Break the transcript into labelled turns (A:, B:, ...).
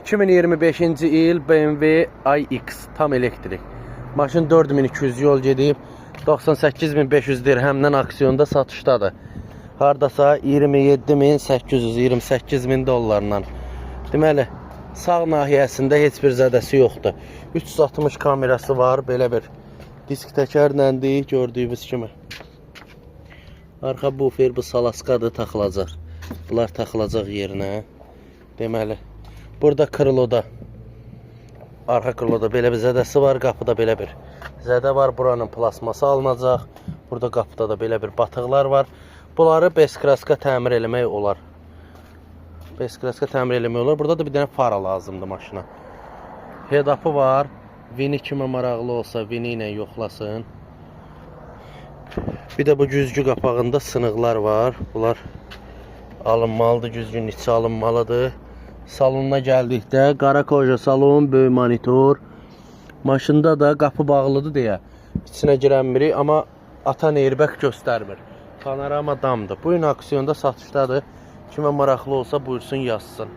A: 2025-ci il BMW iX tam elektrik. Maşın 4200 yol gedib, 98.500 dirhəmdən aksiyonda satışdadır. Hardasa 27.800-28.000 dollarla. Deməli, sağ nahiyəsində heç bir zədəsi yoxdur. 360 kamerası var, belə bir disk təkərləndir, gördüyünüz kimi. Arxa bufer bu salaskadır, taxılacaq. Bunlar taxılacaq yerinə. Deməli, burada krıloda, arxa krıloda belə bir zədəsi var, qapıda belə bir zədə var. Buranın plasması alınacaq. Burada qapıda da belə bir batıqlar var. Bunları beskraska təmir eləmək olar. Beskraska təmir eləmək olar. Burada da bir dənə fara lazımdır maşına. Head-up'ı var. Vini kimə maraqlı olsa vini ilə yoxlasın. Bir də bu güzgü qapağında sınıqlar var. Bunlar alınmalıdır, güzgünün içi alınmalıdır. Salonuna gəldikdə qara koja salon, böyük monitor. Maşında da qapı bağlıdır deyə içinə girənmirik, amma atan airbag göstərmir. Panorama damdır. Bu gün aksiyonda satışdadır. Kimə maraqlı olsa buyursun yazsın.